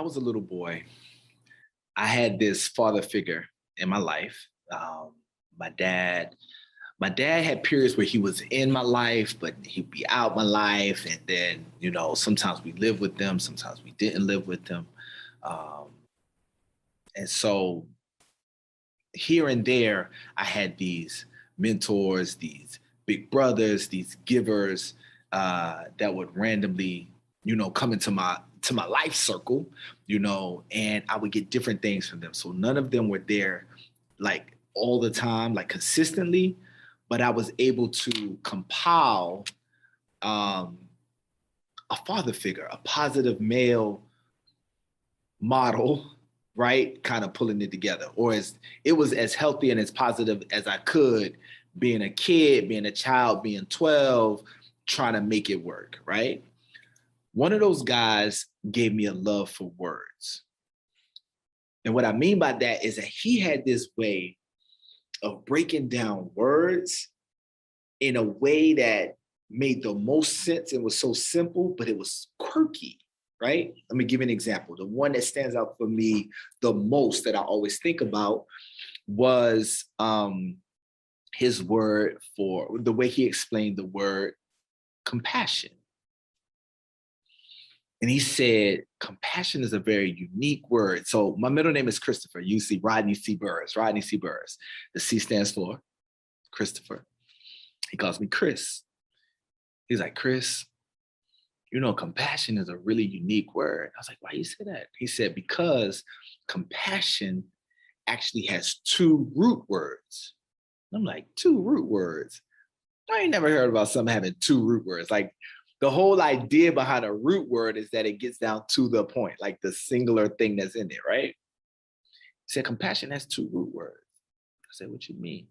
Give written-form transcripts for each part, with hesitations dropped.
was a little boy, I had this father figure in my life. My dad, my dad had periods where he was in my life, but he'd be out my life. And then, sometimes we lived with them, sometimes we didn't live with them. Um, and so here and there, I had these mentors, these big brothers, these givers that would randomly, come into my life circle, and I would get different things from them. So none of them were there like all the time, like consistently, but I was able to compile um, a father figure, a positive male model, right? Kind of pulling it together, or as it was as healthy and as positive as I could, being a kid, being a child, being 12, trying to make it work, right? One of those guys gave me a love for words. And what I mean by that is that he had this way of breaking down words in a way that made the most sense and was so simple, but it was quirky, right? Let me give you an example. The one that stands out for me the most that I always think about was his word for the way he explained the word compassion. And he said, compassion is a very unique word. So my middle name is Christopher. You see Rodney C. Burris, Rodney C. Burris. The C stands for Christopher. He calls me Chris. He's like, Chris, compassion is a really unique word. I was like, why do you say that? He said, because compassion actually has two root words. I'm like, two root words? I ain't never heard about something having two root words. Like, the whole idea behind a root word is that it gets down to the point, like the singular thing that's in it, right? He said, compassion has two root words. I said, what you mean?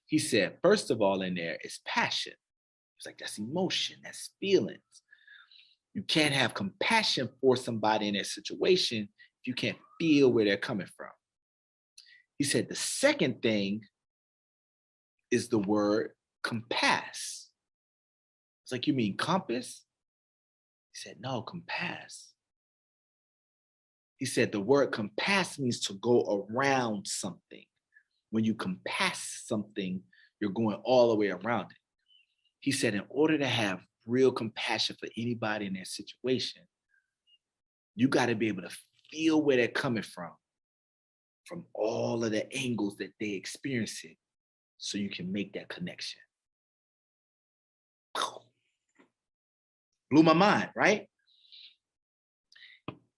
He said, first of all, in there is passion. It's like, that's emotion, that's feelings. You can't have compassion for somebody in their situation if you can't feel where they're coming from. He said, the second thing is the word compass. It's like, you mean compass? He said, no, compass. He said, the word compass means to go around something. When you compass something, you're going all the way around it. He said, in order to have real compassion for anybody in their situation, you got to be able to feel where they're coming from all of the angles that they experience it, so you can make that connection. Blew my mind, right?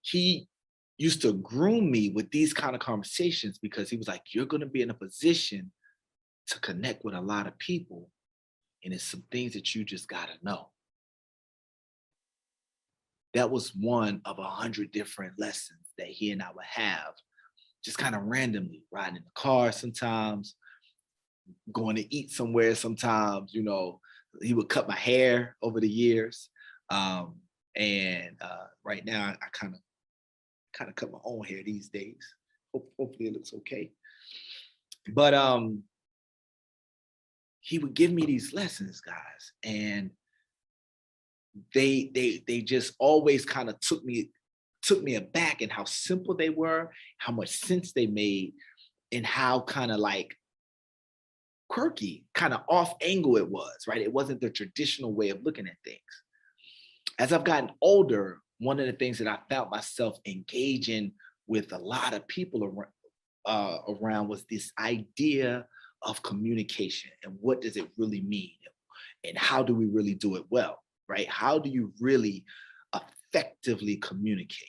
He used to groom me with these kind of conversations because he was like, you're going to be in a position to connect with a lot of people, and it's some things that you just got to know. That was one of 100 different lessons that he and I would have, just kind of randomly, riding in the car sometimes, going to eat somewhere sometimes. He would cut my hair over the years. And right now I kind of cut my own hair these days. Hopefully it looks okay. But he would give me these lessons, guys, and they just always kind of took me aback in how simple they were, how much sense they made, and how kind of like quirky, kind of off angle it was, right? It wasn't the traditional way of looking at things. As I've gotten older, one of the things that I found myself engaging with a lot of people around was this idea of communication, and what does it really mean, and how do we really do it well, right? How do you really effectively communicate?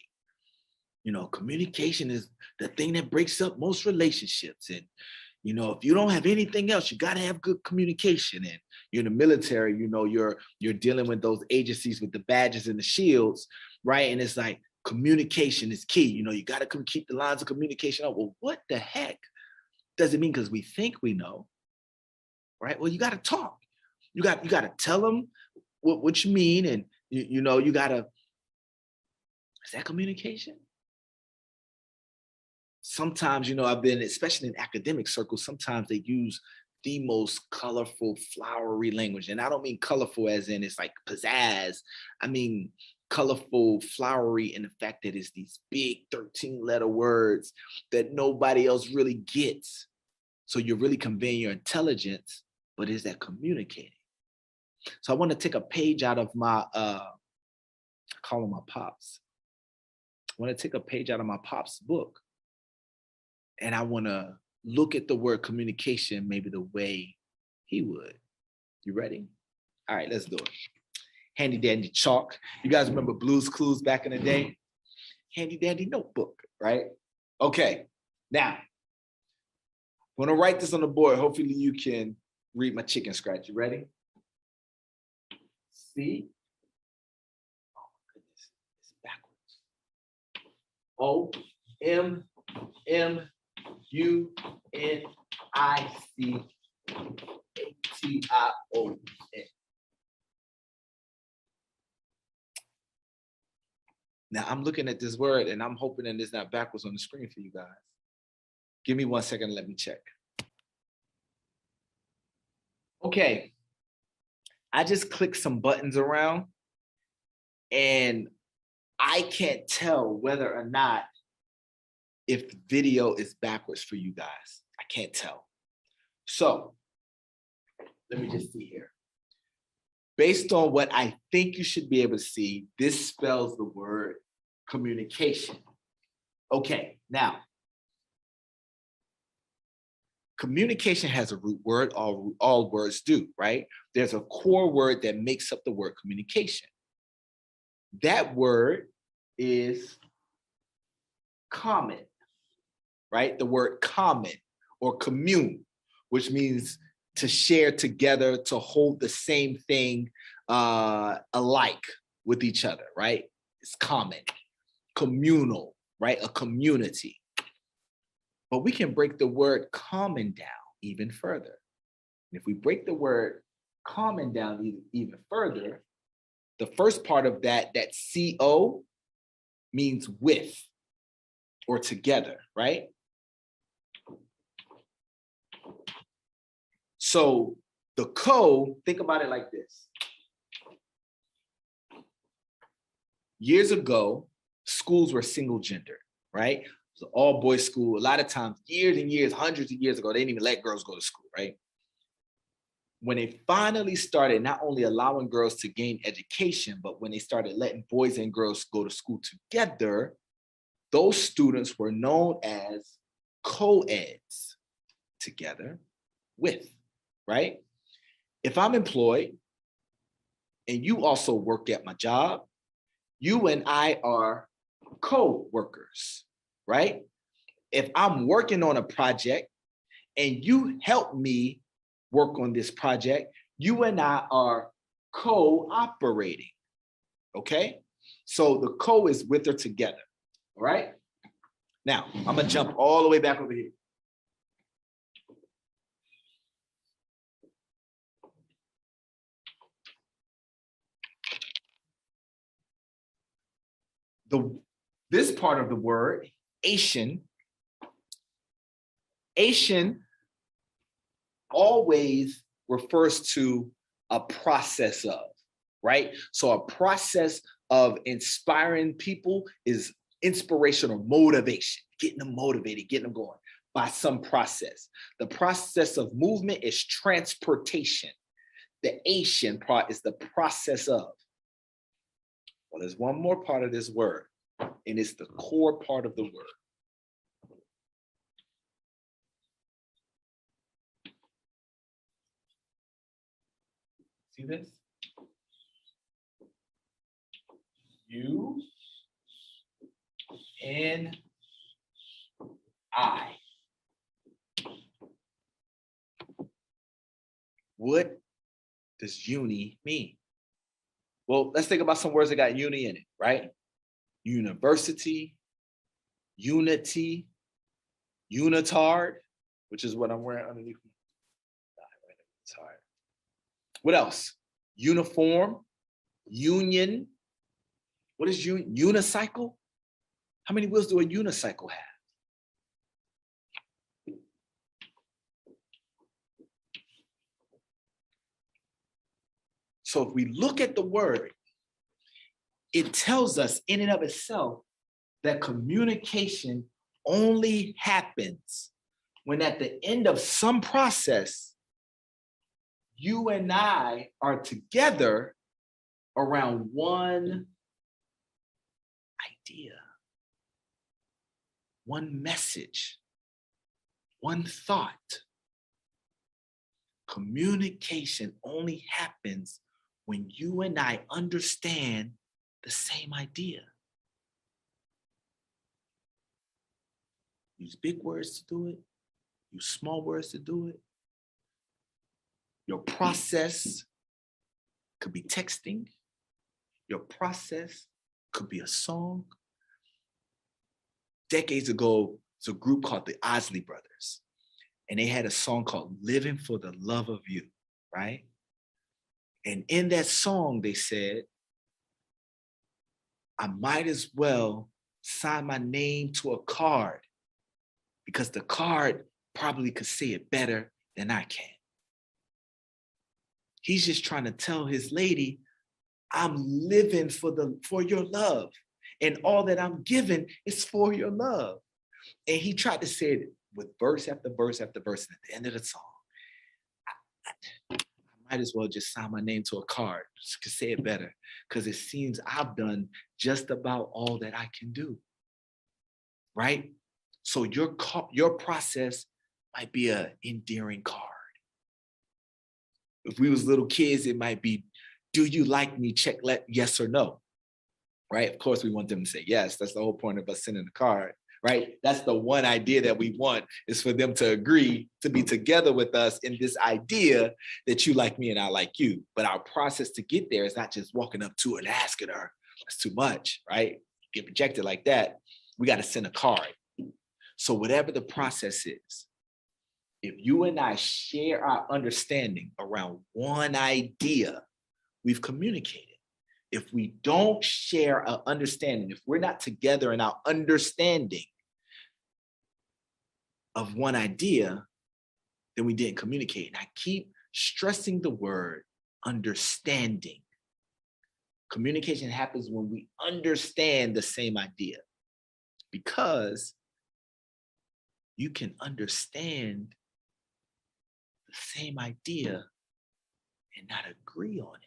Communication is the thing that breaks up most relationships. And if you don't have anything else, you got to have good communication. And you're in the military, you're dealing with those agencies with the badges and the shields, right? And it's like, communication is key. You got to keep the lines of communication up. Well, what the heck does it mean? Because we think we know, right? Well, you got to talk. You got to tell them what you mean, and you got to. Is that communication? Sometimes, I've been, especially in academic circles, sometimes they use the most colorful, flowery language. And I don't mean colorful as in it's like pizzazz. I mean colorful, flowery in the fact that it's these big 13-letter words that nobody else really gets. So you're really conveying your intelligence, but is that communicating? So I want to take a page out of my, I call them my pops. I want to take a page out of my pops book, and I want to look at the word communication maybe the way he would. You ready? All right, let's do it. Handy dandy chalk. You guys remember Blue's Clues back in the day? Handy dandy notebook, right? Okay, now, I'm gonna write this on the board. Hopefully you can read my chicken scratch. You ready? C. Oh my goodness, it's backwards. O M M U N I C A T I O N. Now I'm looking at this word and I'm hoping that it's not backwards on the screen for you guys. Give me 1 second, let me check. Okay, I just clicked some buttons around and I can't tell whether or not if the video is backwards for you guys. I can't tell. So let me just see here. Based on what I think you should be able to see, this spells the word communication. Okay, now, communication has a root word, all words do, right? There's a core word that makes up the word communication. That word is common, right? The word common or commune, which means to share together, to hold the same thing alike with each other, right? It's common, communal, right? A community. But we can break the word common down even further. And if we break the word common down even further, the first part of that CO means with or together, right? So the co, think about it like this. Years ago, schools were single gendered, right? It was an all boys school. A lot of times, years and years, hundreds of years ago, they didn't even let girls go to school, right? When they finally started not only allowing girls to gain education, but when they started letting boys and girls go to school together, those students were known as co-eds, together with, right? If I'm employed and you also work at my job, you and I are co-workers, right? If I'm working on a project and you help me work on this project, you and I are co-operating, okay? So the co is with or together, all right? Now, I'm gonna jump all the way back over here. This part of the word, Asian always refers to a process of, right? So a process of inspiring people is inspirational motivation, getting them motivated, getting them going by some process. The process of movement is transportation. The Asian part is the process of. Well, there's one more part of this word, and it's the core part of the word. See this? U-N-I. What does uni mean? Well, let's think about some words that got uni in it, right? University, unity, unitard, which is what I'm wearing underneath. What else? Uniform, union. What is unicycle? How many wheels do a unicycle have? So if we look at the word, it tells us in and of itself that communication only happens when at the end of some process, you and I are together around one idea, one message, one thought. Communication only happens when you and I understand the same idea. Use big words to do it. Use small words to do it. Your process could be texting. Your process could be a song. Decades ago, there's a group called the Osley Brothers, and they had a song called Living for the Love of You, right? And in that song, they said, I might as well sign my name to a card because the card probably could say it better than I can. He's just trying to tell his lady, I'm living for your love. And all that I'm giving is for your love. And he tried to say it with verse after verse after verse. And at the end of the song, I might as well just sign my name to a card to say it better, because it seems I've done just about all that I can do. Right? So your process might be an endearing card. If we was little kids, it might be, do you like me? Check yes or no. Right? Of course, we want them to say yes. That's the whole point of us sending the card. Right? That's the one idea that we want, is for them to agree to be together with us in this idea that you like me and I like you. But our process to get there is not just walking up to her and asking her. That's too much, right? Get rejected like that. We got to send a card. So whatever the process is, if you and I share our understanding around one idea, we've communicated. If we don't share our understanding, if we're not together in our understanding of one idea, then we didn't communicate. And I keep stressing the word understanding. Communication happens when we understand the same idea, because you can understand the same idea and not agree on it.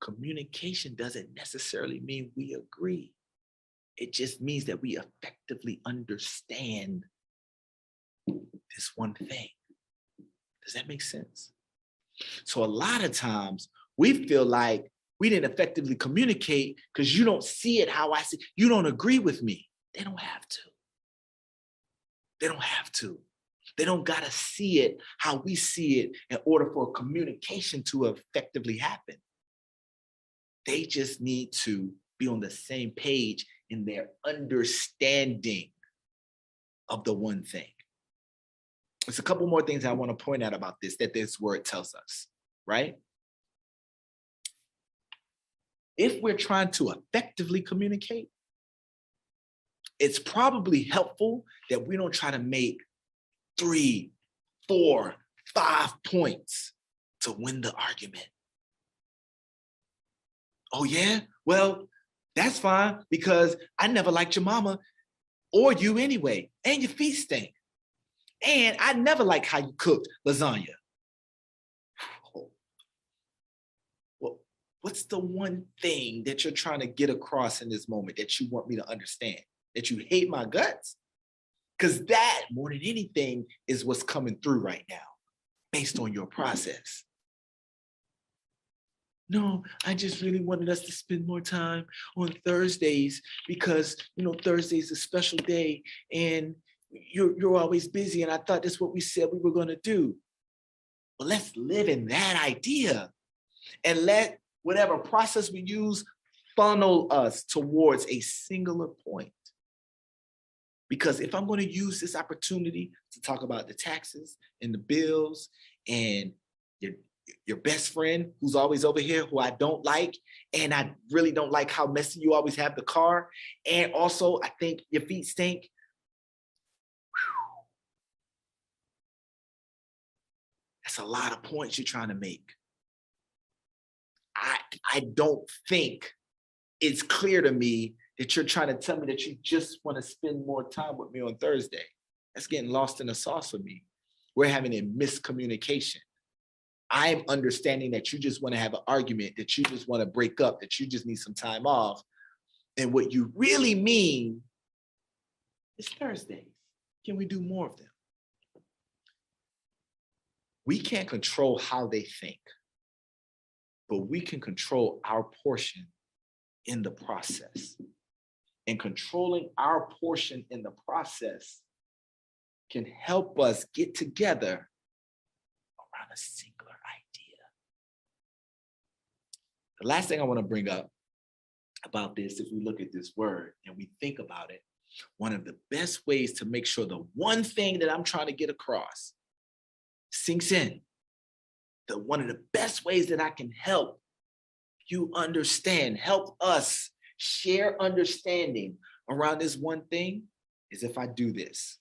Communication doesn't necessarily mean we agree. It just means that we effectively understand this one thing. Does that make sense? So a lot of times we feel like we didn't effectively communicate because you don't see it how I see it. You don't agree with me. They don't have to. They don't have to. They don't got to see it how we see it in order for communication to effectively happen. They just need to be on the same page in their understanding of the one thing. There's a couple more things I want to point out about this, that this word tells us, right? If we're trying to effectively communicate, it's probably helpful that we don't try to make 3, 4, 5 points to win the argument. Oh yeah? Well, that's fine, because I never liked your mama or you anyway, and your feet stink. And I never liked how you cooked lasagna. Well, what's the one thing that you're trying to get across in this moment that you want me to understand? That you hate my guts? Because that, more than anything, is what's coming through right now, based on your process. No, I just really wanted us to spend more time on Thursdays because, Thursday's a special day and you're always busy. And I thought that's what we said we were going to do. Well, let's live in that idea and let whatever process we use funnel us towards a singular point. Because if I'm going to use this opportunity to talk about the taxes and the bills and your best friend who's always over here who I don't like, and I really don't like how messy you always have the car, and also I think your feet stink. That's a lot of points you're trying to make. I don't think it's clear to me that you're trying to tell me that you just want to spend more time with me on Thursday. That's getting lost in the sauce for me. We're having a miscommunication. I'm understanding that you just want to have an argument, that you just want to break up, that you just need some time off. And what you really mean is Thursdays. Can we do more of them? We can't control how they think, but we can control our portion in the process. And controlling our portion in the process can help us get together around a singular idea. The last thing I want to bring up about this, if we look at this word and we think about it, one of the best ways to make sure the one thing that I'm trying to get across sinks in, one of the best ways that I can help you understand, help us share understanding around this one thing, is if I do this.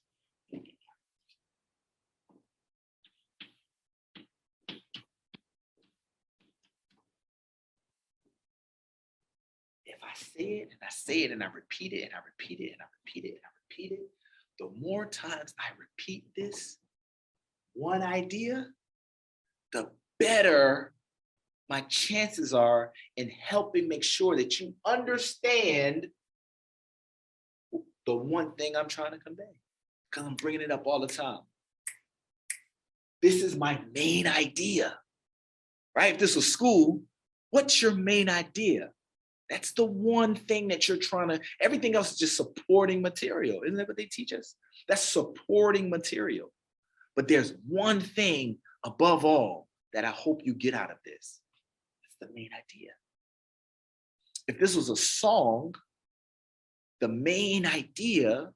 If I say it and I say it and I repeat it and I repeat it and I repeat it and I repeat it, the more times I repeat this one idea, the better my chances are in helping make sure that you understand the one thing I'm trying to convey, because I'm bringing it up all the time. This is my main idea, right? If this was school, what's your main idea? That's the one thing that you're trying to, everything else is just supporting material. Isn't that what they teach us? That's supporting material. But there's one thing above all that I hope you get out of this. That's the main idea. If this was a song, the main idea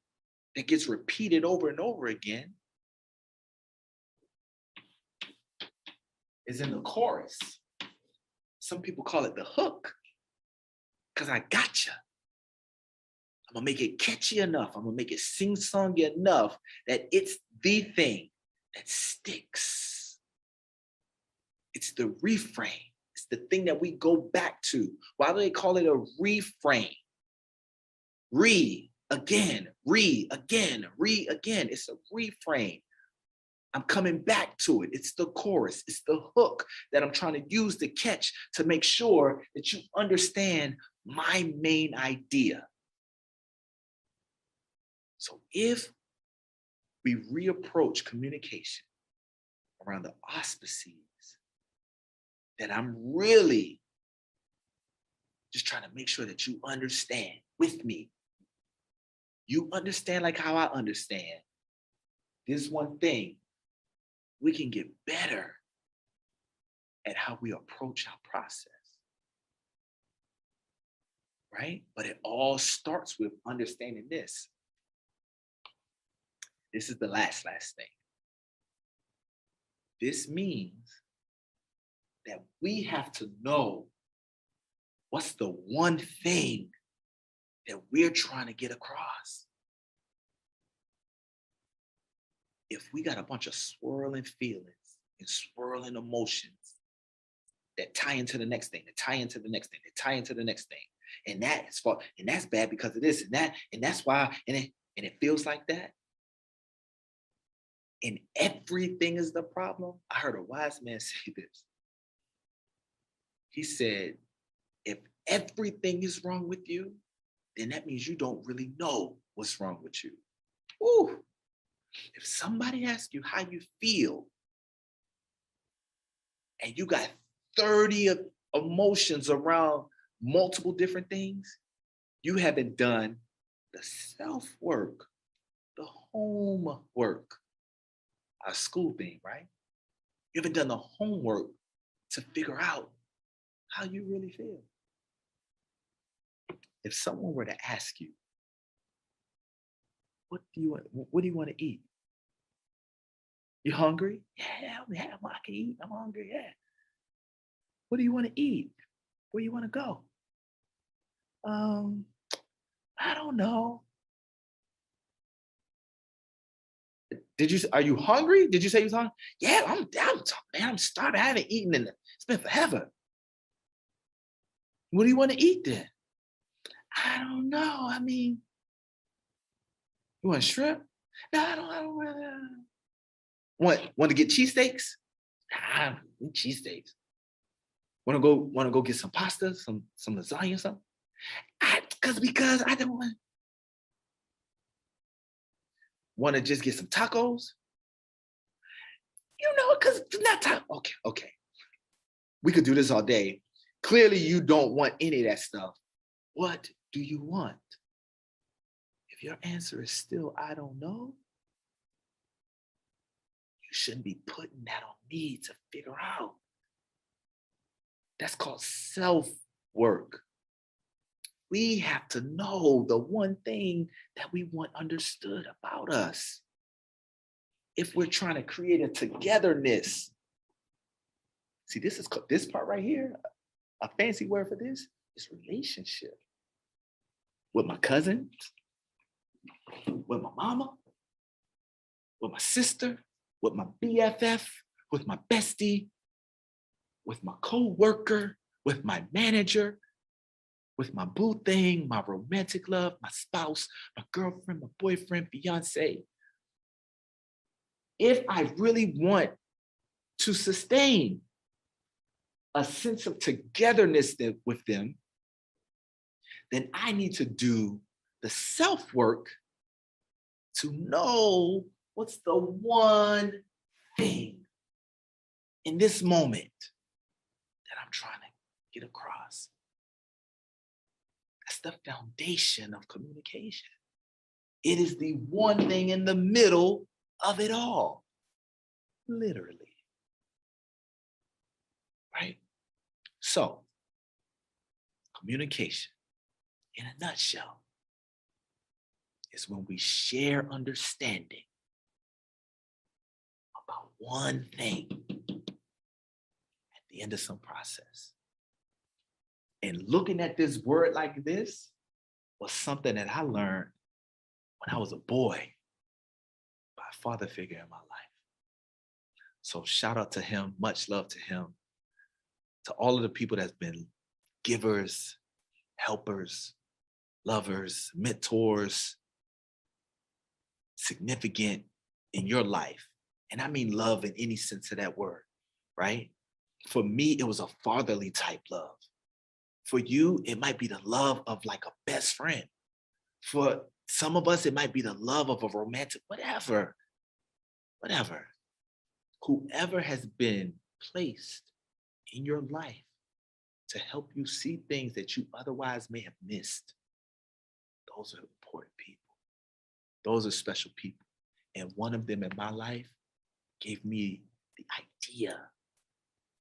that gets repeated over and over again is in the chorus. Some people call it the hook, because I gotcha. I'm gonna make it catchy enough. I'm gonna make it sing-songy enough that it's the thing that sticks. It's the refrain. It's the thing that we go back to. Why do they call it a refrain? Again. It's a refrain. I'm coming back to it. It's the chorus. It's the hook that I'm trying to use to catch to make sure that you understand my main idea. So if we reapproach communication around the auspices that I'm really just trying to make sure that you understand with me, you understand like how I understand this one thing, we can get better at how we approach our process, right? But it all starts with understanding this. This is the last thing. This means that we have to know what's the one thing that we're trying to get across. If we got a bunch of swirling feelings and swirling emotions that tie into the next thing, that tie into the next thing, that tie into the next thing, and that's bad because of this and that, and that's why, and it feels like that, and everything is the problem. I heard a wise man say this. He said, if everything is wrong with you, then that means you don't really know what's wrong with you. Ooh. If somebody asks you how you feel and you got 30 emotions around multiple different things, you haven't done the self-work, the homework, our school thing, right? You haven't done the homework to figure out how you really feel. If someone were to ask you, what do you want to eat? You hungry? Yeah, I can eat. I'm hungry, yeah. What do you want to eat? Where you want to go? I don't know. Are you hungry? Did you say you was hungry? Yeah, I'm starving. I haven't eaten it's been forever. What do you want to eat then? I don't know. I mean, you want shrimp? No, I don't really. Want to get cheesesteaks? Nah, I don't eat cheesesteaks. Want to go get some pasta, some lasagna, or something? Because I don't want to just get some tacos. Because not taco. Okay. We could do this all day. Clearly, you don't want any of that stuff. What do you want? If your answer is still, I don't know, you shouldn't be putting that on me to figure out. That's called self-work. We have to know the one thing that we want understood about us. If we're trying to create a togetherness. See, this part right here, a fancy word for this is relationship. With my cousin, with my mama, with my sister, with my BFF, with my bestie, with my co-worker, with my manager, with my boo thing, my romantic love, my spouse, my girlfriend, my boyfriend, fiance. If I really want to sustain a sense of togetherness with them, then I need to do the self-work to know what's the one thing in this moment that I'm trying to get across. That's the foundation of communication. It is the one thing in the middle of it all, literally. Right? So, communication, in a nutshell, is when we share understanding about one thing at the end of some process. And looking at this word like this was something that I learned when I was a boy by a father figure in my life. So shout out to him, much love to him, to all of the people that's been givers, helpers, lovers, mentors, significant in your life. And I mean love in any sense of that word, right? For me, it was a fatherly type love. For you, it might be the love of like a best friend. For some of us, it might be the love of a romantic, whatever. Whoever has been placed in your life to help you see things that you otherwise may have missed, those are important people. Those are special people. And one of them in my life gave me the idea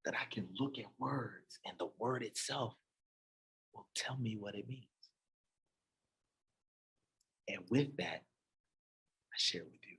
that I can look at words and the word itself will tell me what it means. And with that, I share with you.